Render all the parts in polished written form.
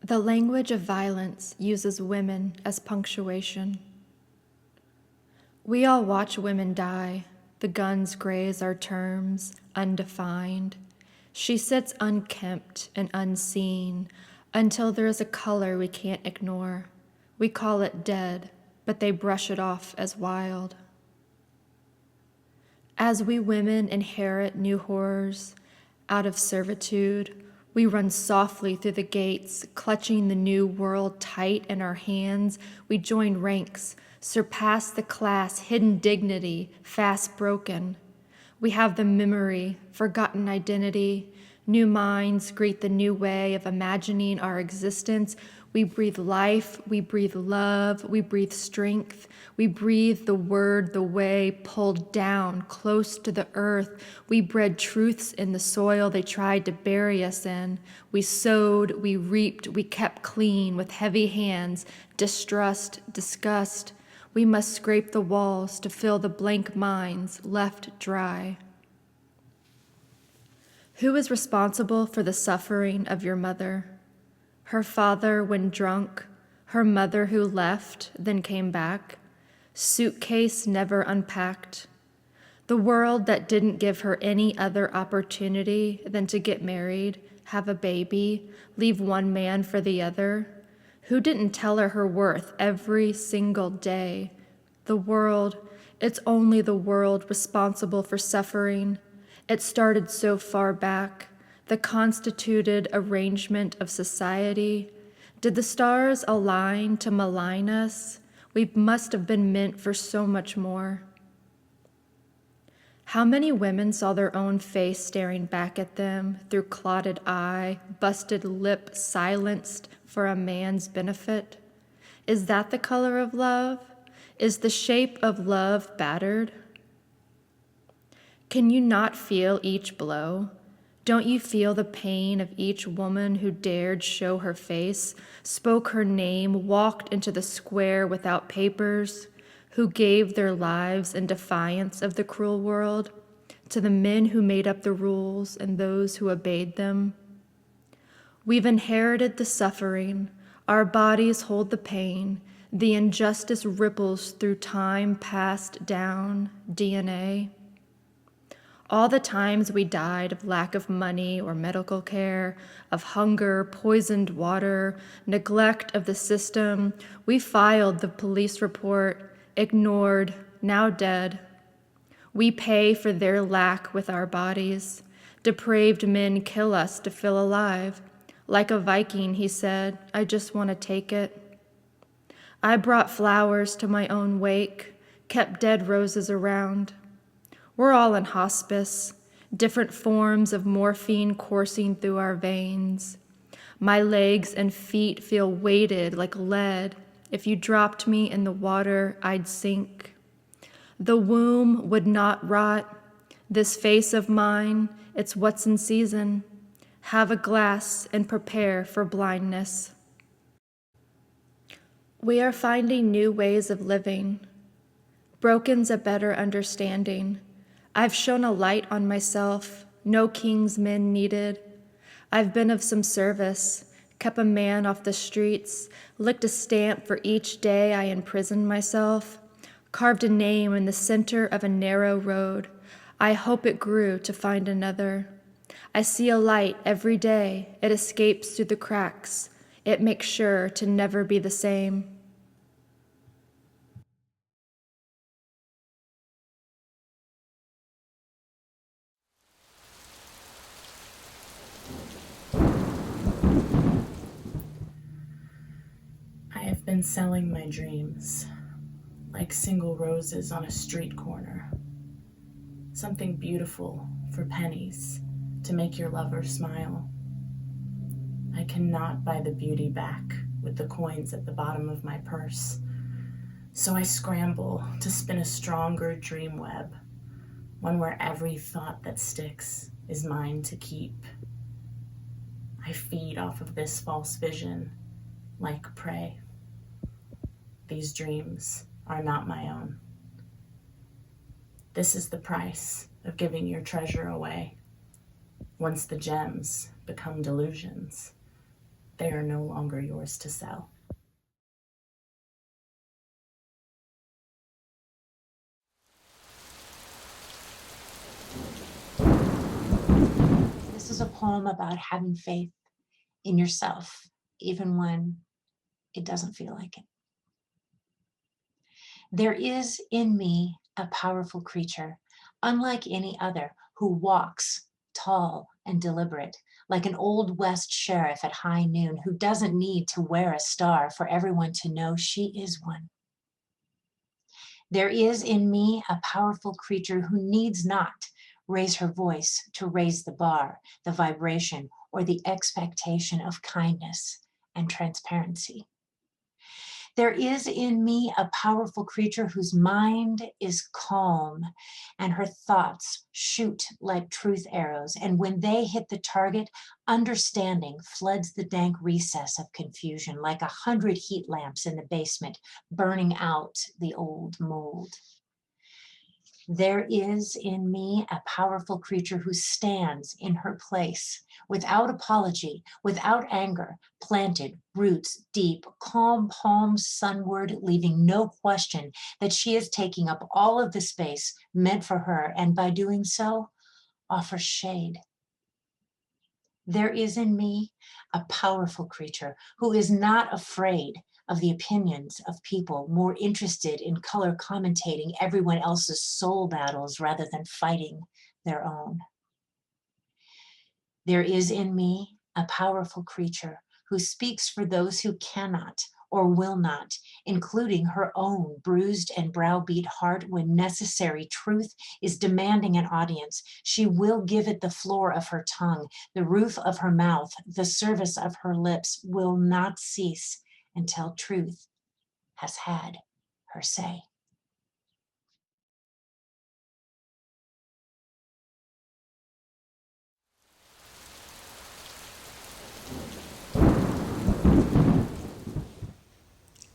The language of violence uses women as punctuation. We all watch women die. The guns graze our terms, undefined. She sits unkempt and unseen until there is a color we can't ignore. We call it dead, but they brush it off as wild. As we women inherit new horrors, out of servitude, we run softly through the gates, clutching the new world tight in our hands. We join ranks, surpass the class, hidden dignity, fast broken. We have the memory, forgotten identity. New minds greet the new way of imagining our existence. We breathe life, we breathe love, we breathe strength. We breathe the word, the way, pulled down, close to the earth. We bred truths in the soil they tried to bury us in. We sowed, we reaped, we kept clean with heavy hands, distrust, disgust. We must scrape the walls to fill the blank minds left dry. Who is responsible for the suffering of your mother? Her father when drunk, her mother who left, then came back, suitcase never unpacked, the world that didn't give her any other opportunity than to get married, have a baby, leave one man for the other, who didn't tell her worth every single day. The world, it's only the world responsible for suffering. It started so far back. The constituted arrangement of society. Did the stars align to malign us? We must have been meant for so much more. How many women saw their own face staring back at them through clotted eye, busted lip, silenced for a man's benefit? Is that the color of love? Is the shape of love battered? Can you not feel each blow? Don't you feel the pain of each woman who dared show her face, spoke her name, walked into the square without papers, who gave their lives in defiance of the cruel world, to the men who made up the rules and those who obeyed them? We've inherited the suffering, our bodies hold the pain, the injustice ripples through time passed down, DNA. All the times we died of lack of money or medical care, of hunger, poisoned water, neglect of the system, we filed the police report, ignored, now dead. We pay for their lack with our bodies. Depraved men kill us to feel alive. Like a Viking, he said, I just want to take it. I brought flowers to my own wake, kept dead roses around. We're all in hospice, different forms of morphine coursing through our veins. My legs and feet feel weighted like lead. If you dropped me in the water, I'd sink. The womb would not rot. This face of mine, it's what's in season. Have a glass and prepare for blindness. We are finding new ways of living. Broken's a better understanding. I've shone a light on myself, no king's men needed. I've been of some service, kept a man off the streets, licked a stamp for each day I imprisoned myself, carved a name in the center of a narrow road. I hope it grew to find another. I see a light every day. It escapes through the cracks. It makes sure to never be the same. I have been selling my dreams, like single roses on a street corner. Something beautiful for pennies to make your lover smile. I cannot buy the beauty back with the coins at the bottom of my purse, so I scramble to spin a stronger dream web, one where every thought that sticks is mine to keep. I feed off of this false vision like prey. These dreams are not my own. This is the price of giving your treasure away once the gems become delusions. they are no longer yours to sell. This is a poem about having faith in yourself, even when it doesn't feel like it. There is in me a powerful creature, unlike any other, who walks tall and deliberate, like an old West sheriff at high noon, who doesn't need to wear a star for everyone to know she is one. There is in me a powerful creature who needs not raise her voice to raise the bar, the vibration, or the expectation of kindness and transparency. There is in me a powerful creature whose mind is calm and her thoughts shoot like truth arrows. And when they hit the target, understanding floods the dank recess of confusion like 100 heat lamps in the basement, burning out the old mold. There is in me a powerful creature who stands in her place, without apology, without anger, planted, roots deep, calm palms sunward, leaving no question that she is taking up all of the space meant for her, and by doing so, offers shade. There is in me a powerful creature who is not afraid of the opinions of people, more interested in color commentating everyone else's soul battles rather than fighting their own. There is in me a powerful creature who speaks for those who cannot or will not, including her own bruised and browbeat heart. When necessary truth is demanding an audience, she will give it the floor of her tongue, the roof of her mouth, the service of her lips will not cease until truth has had her say.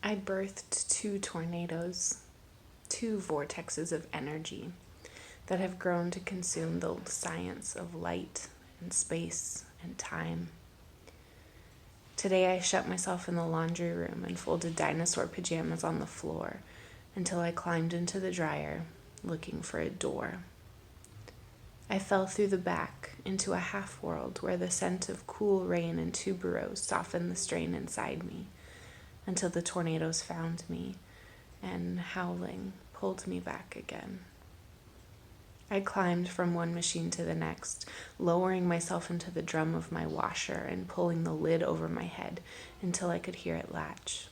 I birthed 2 tornadoes, 2 vortexes of energy that have grown to consume the science of light and space and time. Today I shut myself in the laundry room and folded dinosaur pajamas on the floor until I climbed into the dryer looking for a door. I fell through the back into a half-world where the scent of cool rain and tuberose softened the strain inside me until the tornadoes found me and, howling, pulled me back again. I climbed from one machine to the next, lowering myself into the drum of my washer and pulling the lid over my head until I could hear it latch.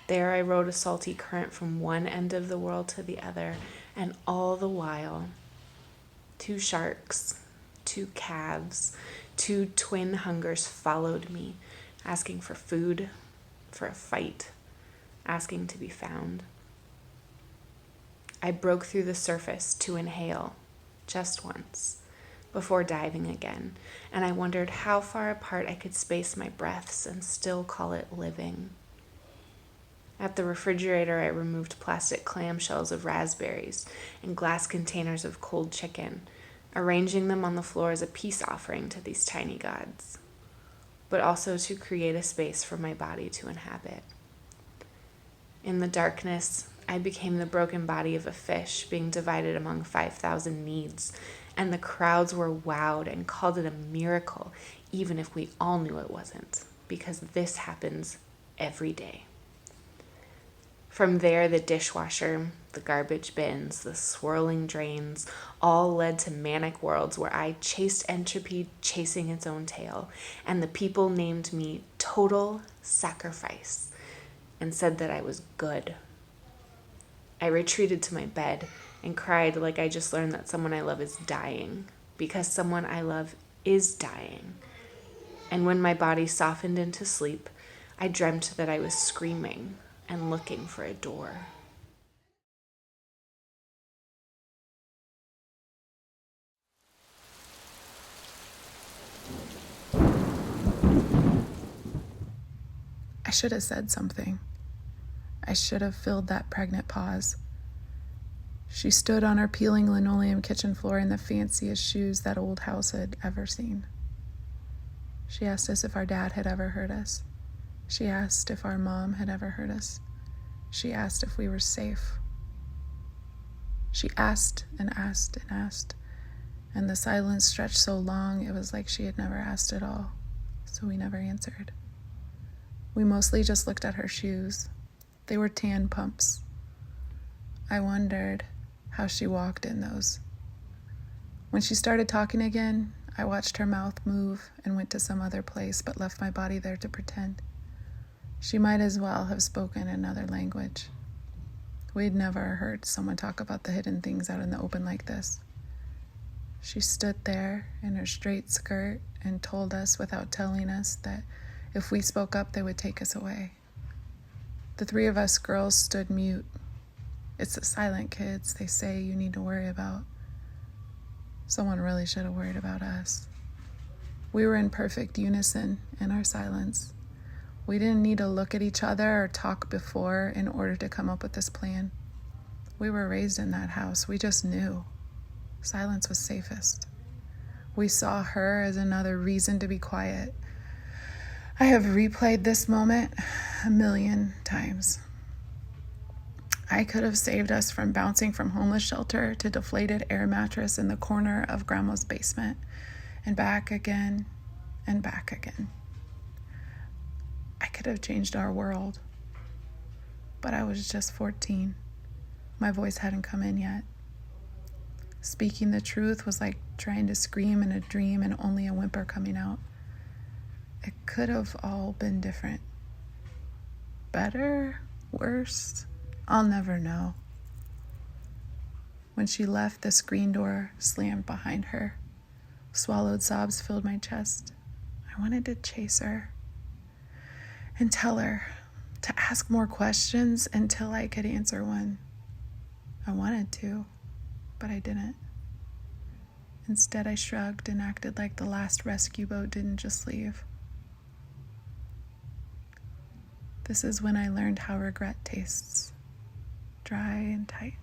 There I rode a salty current from one end of the world to the other, and all the while, 2 sharks, 2 calves, 2 twin hungers followed me, asking for food, for a fight, asking to be found. I broke through the surface to inhale, just once, before diving again, and I wondered how far apart I could space my breaths and still call it living. At the refrigerator, I removed plastic clamshells of raspberries and glass containers of cold chicken, arranging them on the floor as a peace offering to these tiny gods, but also to create a space for my body to inhabit. In the darkness, I became the broken body of a fish being divided among 5,000 needs, and the crowds were wowed and called it a miracle, even if we all knew it wasn't, because this happens every day. From there, the dishwasher, the garbage bins, the swirling drains, all led to manic worlds where I chased entropy chasing its own tail, and the people named me Total Sacrifice and said that I was good. I retreated to my bed and cried like I just learned that someone I love is dying, because someone I love is dying. And when my body softened into sleep, I dreamt that I was screaming and looking for a door. I should have said something. I should have filled that pregnant pause. She stood on our peeling linoleum kitchen floor in the fanciest shoes that old house had ever seen. She asked us if our dad had ever hurt us. She asked if our mom had ever hurt us. She asked if we were safe. She asked and asked and asked, and the silence stretched so long it was like she had never asked at all, so we never answered. We mostly just looked at her shoes. They were tan pumps. I wondered how she walked in those. When she started talking again, I watched her mouth move and went to some other place, but left my body there to pretend. She might as well have spoken another language. We'd never heard someone talk about the hidden things out in the open like this. She stood there in her straight skirt and told us without telling us that if we spoke up, they would take us away. The three of us girls stood mute. It's the silent kids they say you need to worry about. Someone really should have worried about us. We were in perfect unison in our silence. We didn't need to look at each other or talk before in order to come up with this plan. We were raised in that house. We just knew. Silence was safest. We saw her as another reason to be quiet. I have replayed this moment 1,000,000 times. I could have saved us from bouncing from homeless shelter to deflated air mattress in the corner of Grandma's basement, and back again and back again. I could have changed our world, but I was just 14. My voice hadn't come in yet. Speaking the truth was like trying to scream in a dream and only a whimper coming out. It could have all been different. Better? Worse? I'll never know. When she left, the screen door slammed behind her. Swallowed sobs filled my chest. I wanted to chase her and tell her to ask more questions until I could answer one. I wanted to, but I didn't. Instead, I shrugged and acted like the last rescue boat didn't just leave. This is when I learned how regret tastes. Dry and tight.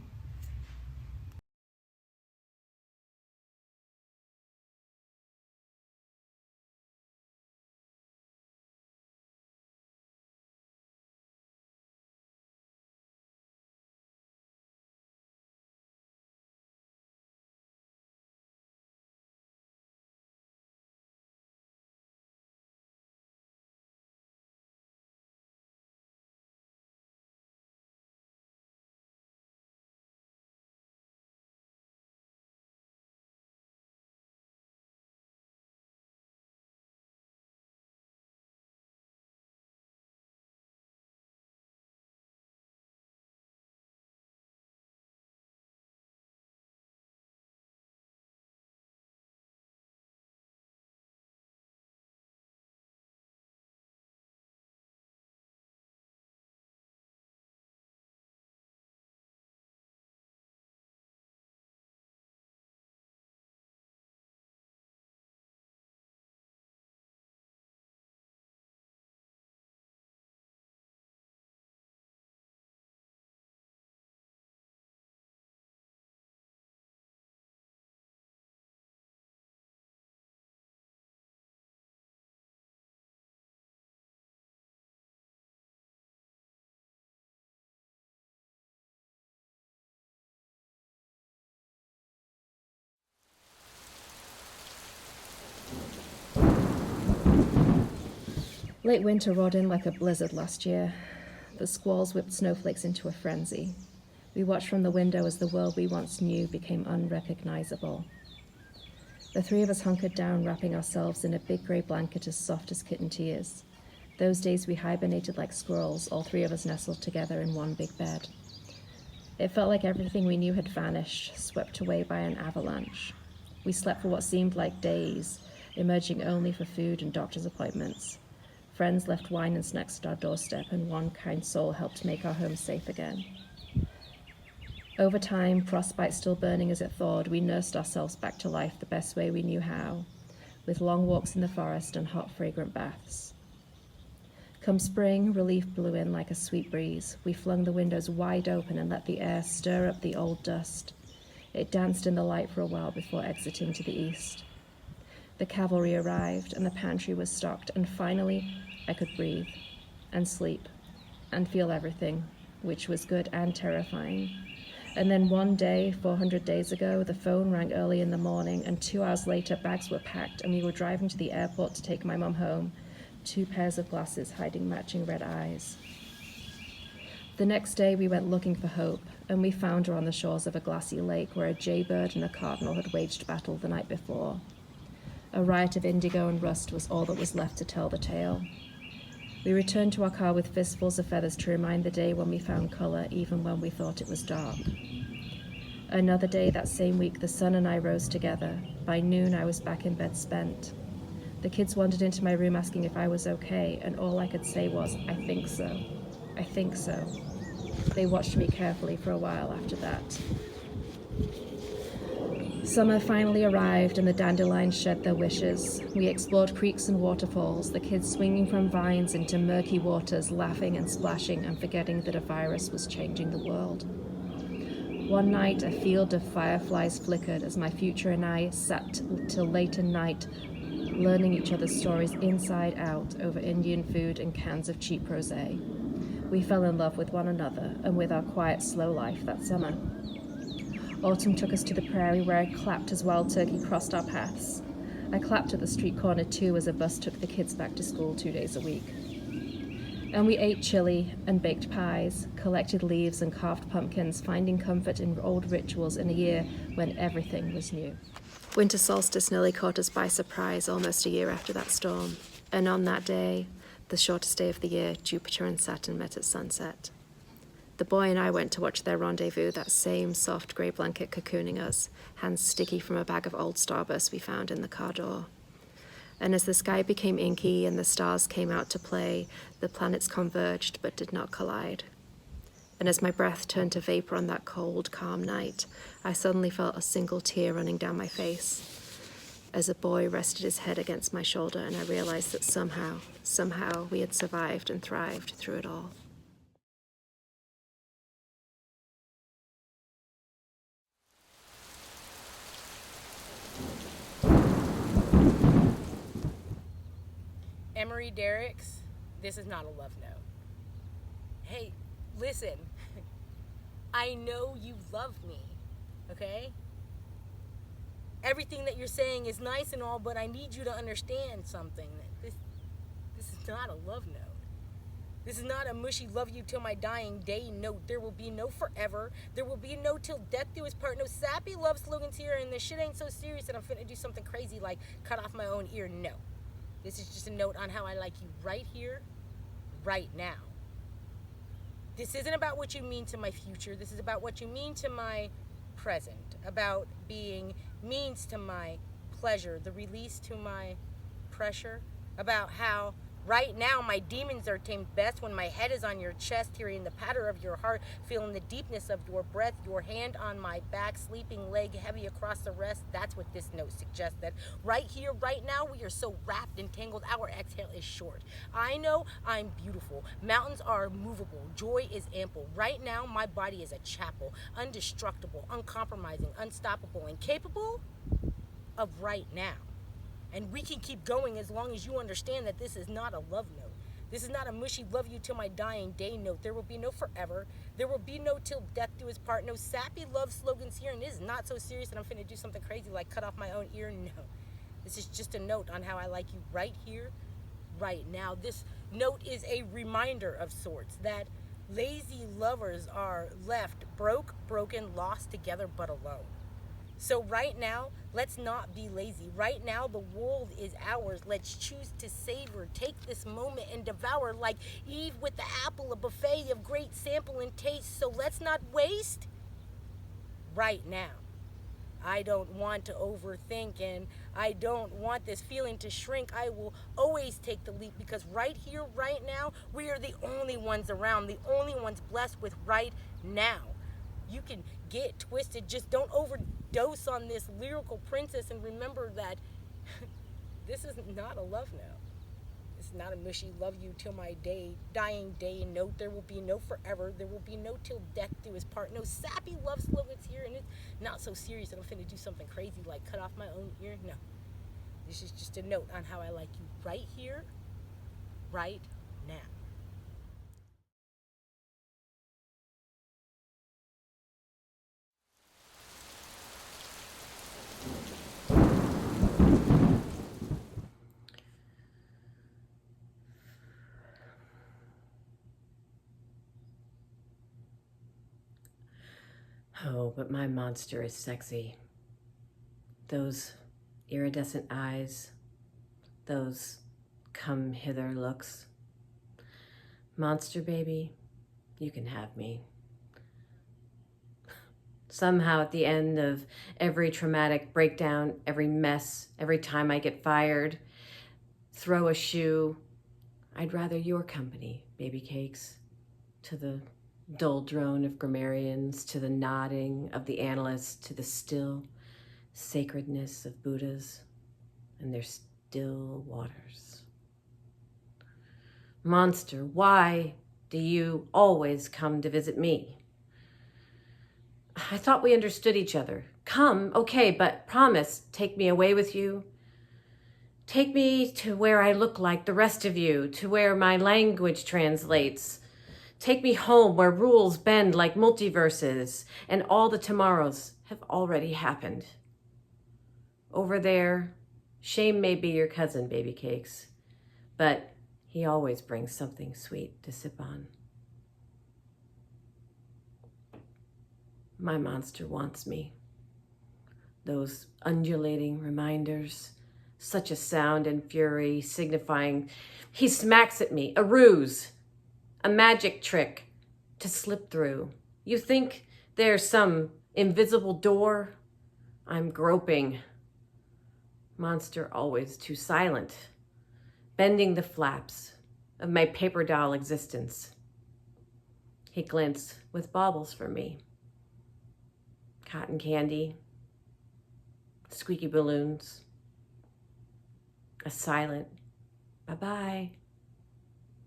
Late winter rolled in like a blizzard last year. The squalls whipped snowflakes into a frenzy. We watched from the window as the world we once knew became unrecognizable. The three of us hunkered down, wrapping ourselves in a big grey blanket as soft as kitten tears. Those days we hibernated like squirrels, all three of us nestled together in one big bed. It felt like everything we knew had vanished, swept away by an avalanche. We slept for what seemed like days, emerging only for food and doctor's appointments. Friends left wine and snacks at our doorstep, and one kind soul helped make our home safe again. Over time, frostbite still burning as it thawed, we nursed ourselves back to life the best way we knew how, with long walks in the forest and hot, fragrant baths. Come spring, relief blew in like a sweet breeze. We flung the windows wide open and let the air stir up the old dust. It danced in the light for a while before exiting to the east. The cavalry arrived, and the pantry was stocked, and finally I could breathe and sleep and feel everything, which was good and terrifying. And then one day, 400 days ago, the phone rang early in the morning, and 2 hours later, bags were packed, and we were driving to the airport to take my mum home, 2 pairs of glasses hiding matching red eyes. The next day, we went looking for Hope, and we found her on the shores of a glassy lake where a jaybird and a cardinal had waged battle the night before. A riot of indigo and rust was all that was left to tell the tale. We returned to our car with fistfuls of feathers to remind the day when we found colour, even when we thought it was dark. Another day that same week, the sun and I rose together. By noon, I was back in bed spent. The kids wandered into my room asking if I was okay, and all I could say was, I think so. I think so. They watched me carefully for a while after that. Summer finally arrived and the dandelions shed their wishes. We explored creeks and waterfalls, the kids swinging from vines into murky waters, laughing and splashing and forgetting that a virus was changing the world. One night, a field of fireflies flickered as my future and I sat till late at night, learning each other's stories inside out over Indian food and cans of cheap prose. We fell in love with one another and with our quiet, slow life that summer. Autumn took us to the prairie where I clapped as wild turkey crossed our paths. I clapped at the street corner too as a bus took the kids back to school 2 days a week. And we ate chili and baked pies, collected leaves and carved pumpkins, finding comfort in old rituals in a year when everything was new. Winter solstice nearly caught us by surprise almost a year after that storm. And on that day, the shortest day of the year, Jupiter and Saturn met at sunset. The boy and I went to watch their rendezvous, that same soft grey blanket cocooning us, hands sticky from a bag of old Starburst we found in the car door. And as the sky became inky and the stars came out to play, the planets converged but did not collide. And as my breath turned to vapor on that cold, calm night, I suddenly felt a single tear running down my face. As a boy rested his head against my shoulder, and I realized that somehow we had survived and thrived through it all. Emery Diercks, this is not a love note. Hey, listen, I know you love me, okay? Everything that you're saying is nice and all, but I need you to understand something. This is not a love note. This is not a mushy love you till my dying day note. There will be no forever. There will be no till death do us part. No sappy love slogans here, and this shit ain't so serious that I'm finna do something crazy like cut off my own ear. No. This is just a note on how I like you right here, right now. This isn't about what you mean to my future. This is about what you mean to my present, about being means to my pleasure, the release to my pressure, about how right now my demons are tamed best when my head is on your chest, hearing the patter of your heart, feeling the deepness of your breath, your hand on my back, sleeping leg heavy across the rest. That's what this note suggests, that right here, right now, we are so wrapped and tangled, our exhale is short. I know I'm beautiful. Mountains are movable. Joy is ample. Right now, my body is a chapel, undestructible, uncompromising, unstoppable, and capable of right now. And we can keep going as long as you understand that this is not a love note. This is not a mushy love you till my dying day note. There will be no forever. There will be no till death do us part. No sappy love slogans here. And this is not so serious that I'm finna do something crazy like cut off my own ear. No. This is just a note on how I like you right here, right now. This note is a reminder of sorts that lazy lovers are left broke, broken, lost together, but alone. So right now, let's not be lazy. Right now, the world is ours. Let's choose to savor. Take this moment and devour like Eve with the apple, a buffet of great sample and taste. So let's not waste right now. I don't want to overthink, and I don't want this feeling to shrink. I will always take the leap, because right here, right now, we are the only ones around, the only ones blessed with right now. You can get twisted, just don't overdose on this lyrical princess, and remember that this is not a love note. It's not a mushy love you till my dying day note. There will be no forever. There will be no till death do us part. No sappy love slogans here, and it's not so serious that I'm finna do something crazy like cut off my own ear. No. This is just a note on how I like you right here, right now. Oh, but my monster is sexy. Those iridescent eyes, those come hither looks. Monster baby, you can have me. Somehow at the end of every traumatic breakdown, every mess, every time I get fired, throw a shoe, I'd rather your company, baby cakes, to the dull drone of grammarians, to the nodding of the analysts, to the still sacredness of Buddhas and their still waters. Monster, why do you always come to visit me? I thought we understood each other. Come, okay, but promise, take me away with you. Take me to where I look like the rest of you, to where my language translates. Take me home where rules bend like multiverses and all the tomorrows have already happened. Over there, shame may be your cousin, baby cakes, but he always brings something sweet to sip on. My monster wants me. Those undulating reminders, such a sound and fury signifying he smacks at me, a ruse, a magic trick to slip through. You think there's some invisible door? I'm groping. Monster always too silent, bending the flaps of my paper doll existence. He glints with baubles for me. Cotton candy, squeaky balloons, a silent bye-bye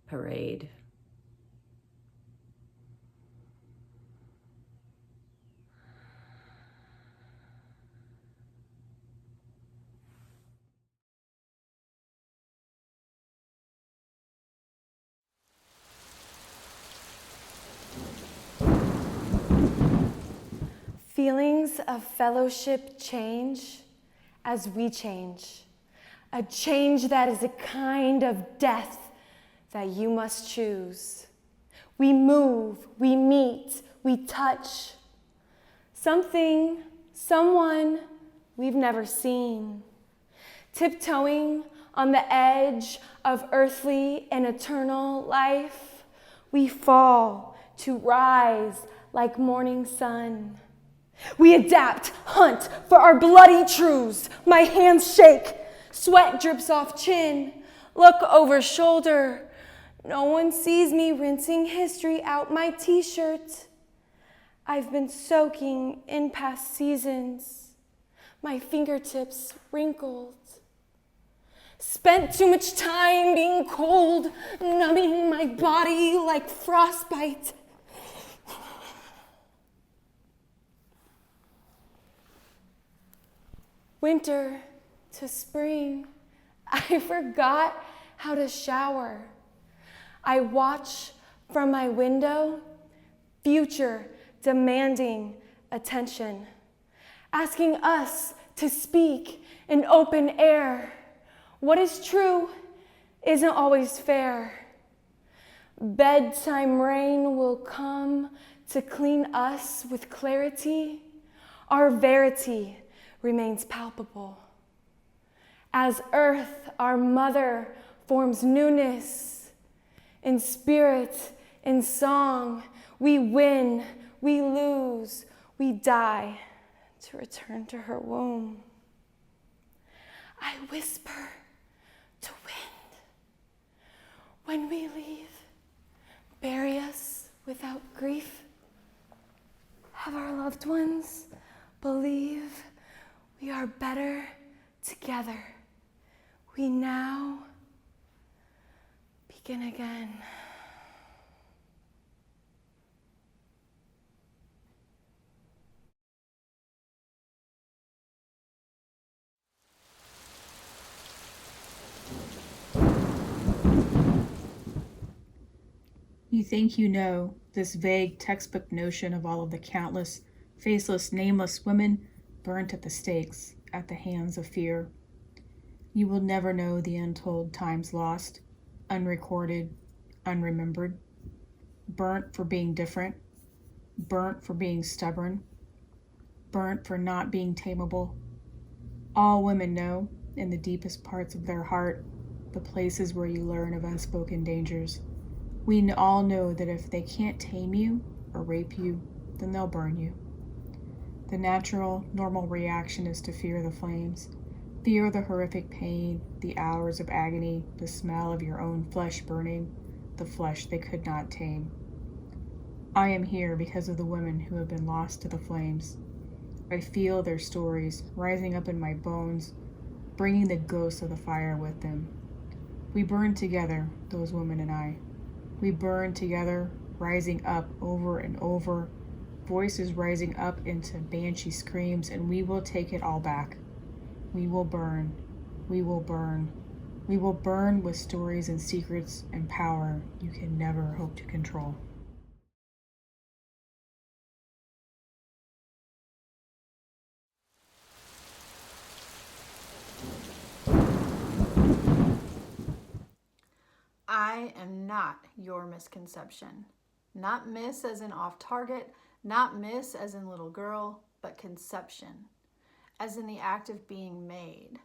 parade. Feelings of fellowship change as we change. A change that is a kind of death that you must choose. We move, we meet, we touch. Something, someone we've never seen. Tiptoeing on the edge of earthly and eternal life, we fall to rise like morning sun. We adapt, hunt for our bloody truths. My hands shake, sweat drips off chin, look over shoulder. No one sees me rinsing history out my t-shirt. I've been soaking in past seasons, my fingertips wrinkled. Spent too much time being cold, numbing my body like frostbite. Winter to spring, I forgot how to shower. I watch from my window, future demanding attention, asking us to speak in open air. What is true isn't always fair. Bedtime rain will come to clean us with clarity. Our verity remains palpable. As earth, our mother, forms newness. In spirit, in song, we win, we lose, we die to return to her womb. I whisper to wind, when we leave, bury us without grief. Have our loved ones believe we are better together. We now begin again. You think you know this vague textbook notion of all of the countless, faceless, nameless women burnt at the stakes at the hands of fear. You will never know the untold times lost, unrecorded, unremembered, burnt for being different, burnt for being stubborn, burnt for not being tameable. All women know, in the deepest parts of their heart, the places where you learn of unspoken dangers. We all know that if they can't tame you or rape you, then they'll burn you. The natural, normal reaction is to fear the flames, fear the horrific pain, the hours of agony, the smell of your own flesh burning, the flesh they could not tame. I am here because of the women who have been lost to the flames. I feel their stories rising up in my bones, bringing the ghosts of the fire with them. We burn together, those women and I. We burn together, rising up over and over, voices rising up into banshee screams, and we will take it all back. We will burn. We will burn. We will burn with stories and secrets and power you can never hope to control. I am not your misconception. Not miss as in off target, not miss as in little girl, but conception, as in the act of being made,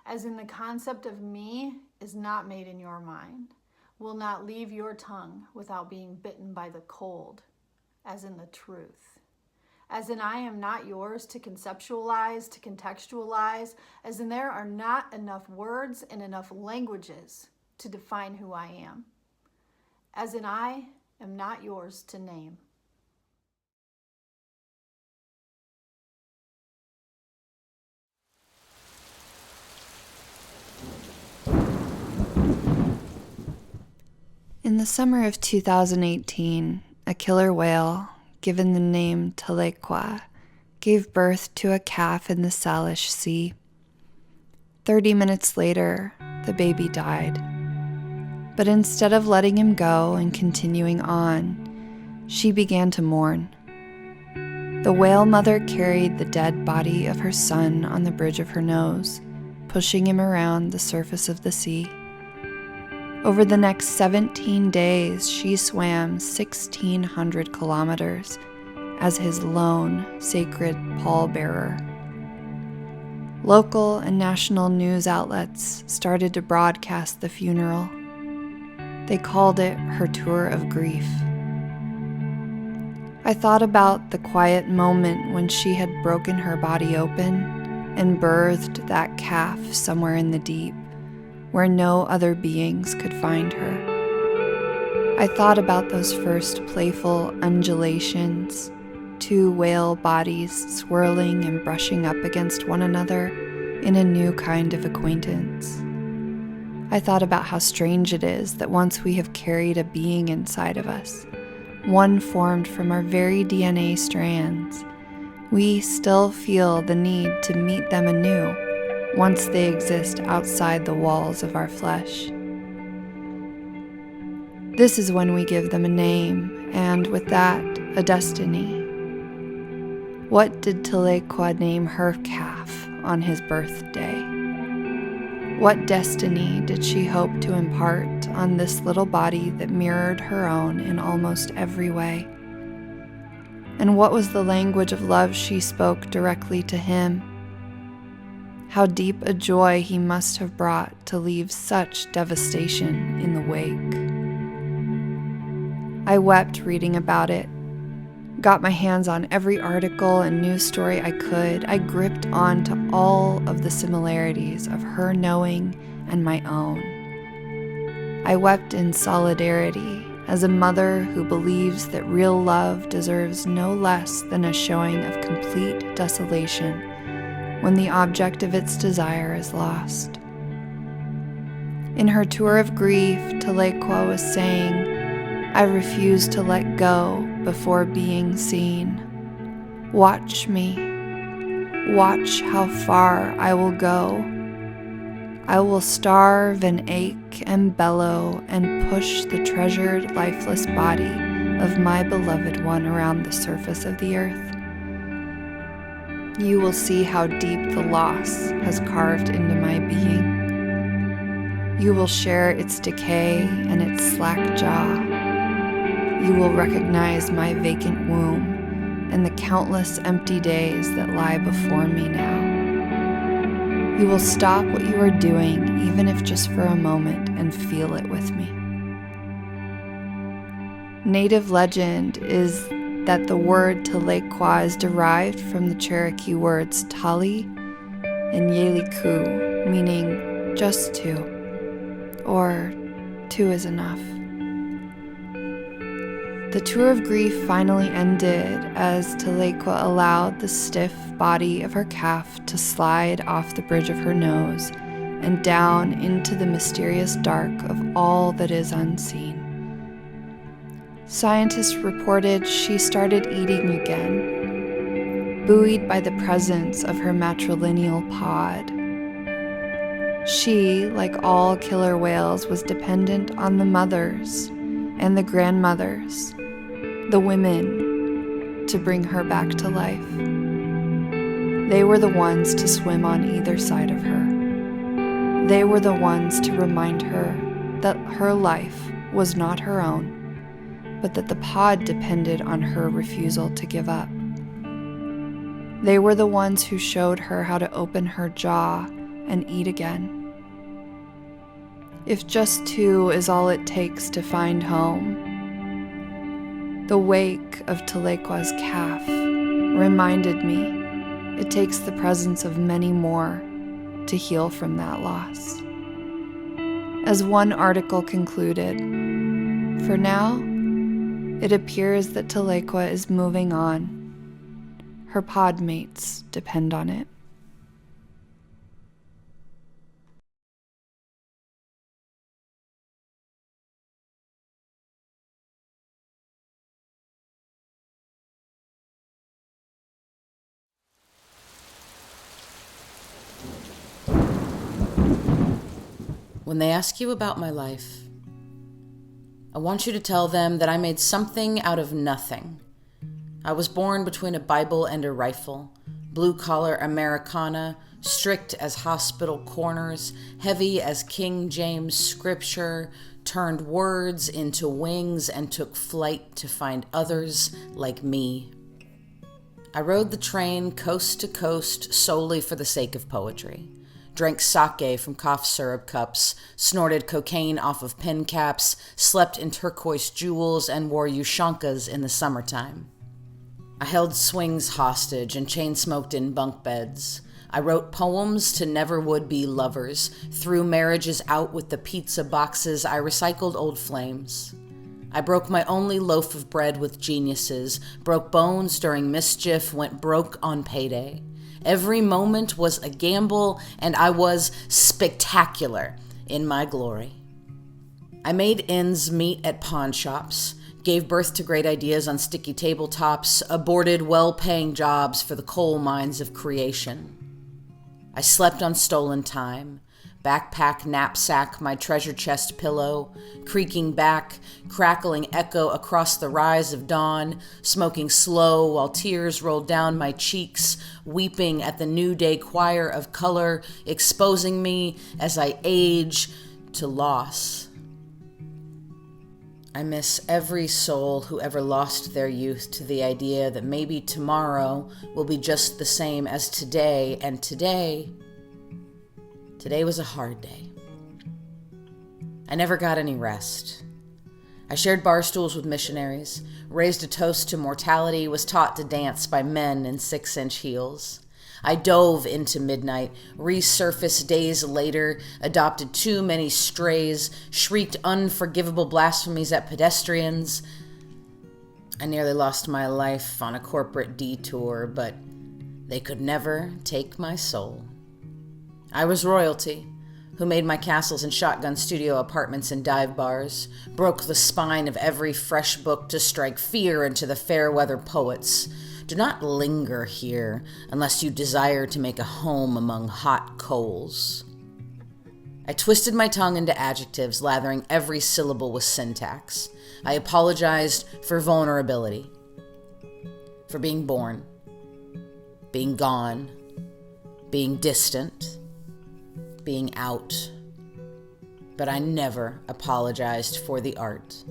as in the concept of me is not made in your mind, will not leave your tongue without being bitten by the cold, as in the truth. As in I am not yours to conceptualize, to contextualize, as in there are not enough words and enough languages to define who I am, as in I am not yours to name. In the summer of 2018, a killer whale, given the name Tahlequah, gave birth to a calf in the Salish Sea. 30 minutes later, the baby died. But instead of letting him go and continuing on, she began to mourn. The whale mother carried the dead body of her son on the bridge of her nose, pushing him around the surface of the sea. Over the next 17 days, she swam 1,600 kilometers as his lone, sacred pallbearer. Local and national news outlets started to broadcast the funeral. They called it her tour of grief. I thought about the quiet moment when she had broken her body open and birthed that calf somewhere in the deep, where no other beings could find her. I thought about those first playful undulations, two whale bodies swirling and brushing up against one another in a new kind of acquaintance. I thought about how strange it is that once we have carried a being inside of us, one formed from our very DNA strands, we still feel the need to meet them anew once they exist outside the walls of our flesh. This is when we give them a name, and with that, a destiny. What did Tahlequah name her calf on his birthday? What destiny did she hope to impart on this little body that mirrored her own in almost every way? And what was the language of love she spoke directly to him? How deep a joy he must have brought to leave such devastation in the wake. I wept reading about it, got my hands on every article and news story I could. I gripped on to all of the similarities of her knowing and my own. I wept in solidarity as a mother who believes that real love deserves no less than a showing of complete desolation when the object of its desire is lost. In her tour of grief, Tahlequah was saying, I refuse to let go before being seen. Watch me. Watch how far I will go. I will starve and ache and bellow and push the treasured, lifeless body of my beloved one around the surface of the earth. You will see how deep the loss has carved into my being. You will share its decay and its slack jaw. You will recognize my vacant womb and the countless empty days that lie before me now. You will stop what you are doing, even if just for a moment, and feel it with me. Native legend is that the word Telequa is derived from the Cherokee words Tali and Yeliku, meaning just two, or two is enough. The tour of grief finally ended as Telequa allowed the stiff body of her calf to slide off the bridge of her nose and down into the mysterious dark of all that is unseen. Scientists reported she started eating again, buoyed by the presence of her matrilineal pod. She, like all killer whales, was dependent on the mothers and the grandmothers, the women, to bring her back to life. They were the ones to swim on either side of her. They were the ones to remind her that her life was not her own, but that the pod depended on her refusal to give up. They were the ones who showed her how to open her jaw and eat again. If just two is all it takes to find home, the wake of Telequa's calf reminded me it takes the presence of many more to heal from that loss. As one article concluded, for now, it appears that Telequa is moving on. Her pod mates depend on it. When they ask you about my life, I want you to tell them that I made something out of nothing. I was born between a Bible and a rifle, blue-collar Americana, strict as hospital corners, heavy as King James scripture, turned words into wings and took flight to find others like me. I rode the train coast to coast solely for the sake of poetry. Drank sake from cough syrup cups, snorted cocaine off of pen caps, slept in turquoise jewels, and wore ushankas in the summertime. I held swings hostage and chain-smoked in bunk beds. I wrote poems to never-would-be lovers, threw marriages out with the pizza boxes. I recycled old flames. I broke my only loaf of bread with geniuses, broke bones during mischief, went broke on payday. Every moment was a gamble, and I was spectacular in my glory. I made ends meet at pawn shops, gave birth to great ideas on sticky tabletops, aborted well-paying jobs for the coal mines of creation. I slept on stolen time, backpack, knapsack, my treasure chest pillow, creaking back, crackling echo across the rise of dawn, smoking slow while tears rolled down my cheeks, weeping at the new day choir of color, exposing me as I age to loss. I miss every soul who ever lost their youth to the idea that maybe tomorrow will be just the same as today, and today was a hard day. I never got any rest. I shared bar stools with missionaries, raised a toast to mortality, was taught to dance by men in 6-inch heels. I dove into midnight, resurfaced days later, adopted too many strays, shrieked unforgivable blasphemies at pedestrians. I nearly lost my life on a corporate detour, but they could never take my soul. I was royalty, who made my castles in shotgun studio apartments and dive bars, broke the spine of every fresh book to strike fear into the fair weather poets. Do not linger here unless you desire to make a home among hot coals. I twisted my tongue into adjectives, lathering every syllable with syntax. I apologized for vulnerability, for being born, being gone, being distant, being out. But I never apologized for the art.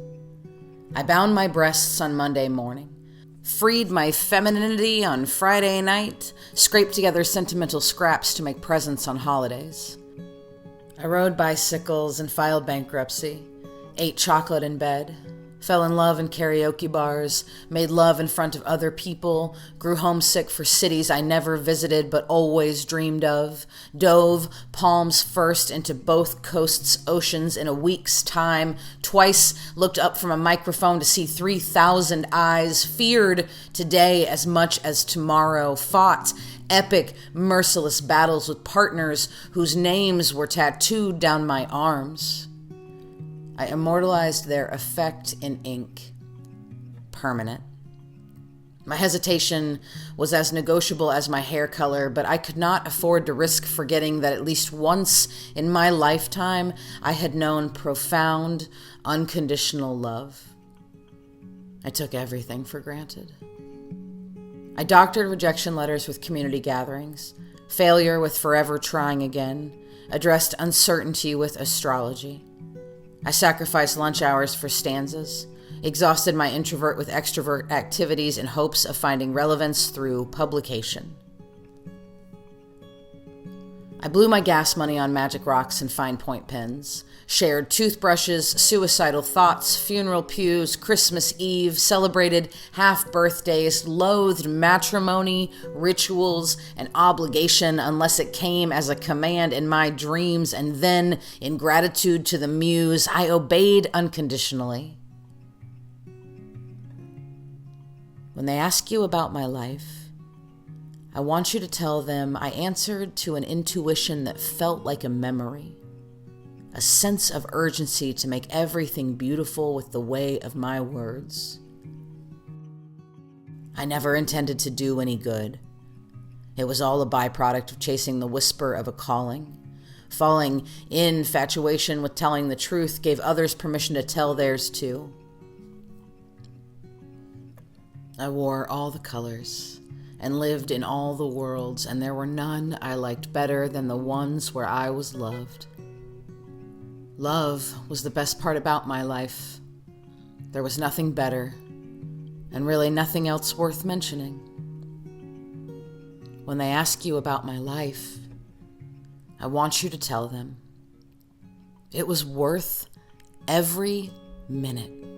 I bound my breasts on Monday morning, freed my femininity on Friday night, scraped together sentimental scraps to make presents on holidays. I rode bicycles and filed bankruptcy, ate chocolate in bed, fell in love in karaoke bars, made love in front of other people, grew homesick for cities I never visited but always dreamed of, dove palms first into both coasts' oceans in a week's time, twice looked up from a microphone to see 3,000 eyes, feared today as much as tomorrow, fought epic, merciless battles with partners whose names were tattooed down my arms. I immortalized their effect in ink. Permanent. My hesitation was as negotiable as my hair color, but I could not afford to risk forgetting that at least once in my lifetime I had known profound, unconditional love. I took everything for granted. I doctored rejection letters with community gatherings, failure with forever trying again, addressed uncertainty with astrology. I sacrificed lunch hours for stanzas, exhausted my introvert with extrovert activities in hopes of finding relevance through publication. I blew my gas money on magic rocks and fine point pens, shared toothbrushes, suicidal thoughts, funeral pews, Christmas Eve, celebrated half birthdays, loathed matrimony, rituals, and obligation unless it came as a command in my dreams, and then, in gratitude to the muse, I obeyed unconditionally. When they ask you about my life, I want you to tell them I answered to an intuition that felt like a memory, a sense of urgency to make everything beautiful with the way of my words. I never intended to do any good. It was all a byproduct of chasing the whisper of a calling. Falling in infatuation with telling the truth gave others permission to tell theirs too. I wore all the colors and lived in all the worlds, and there were none I liked better than the ones where I was loved. Love was the best part about my life. There was nothing better, and really nothing else worth mentioning. When they ask you about my life, I want you to tell them it was worth every minute.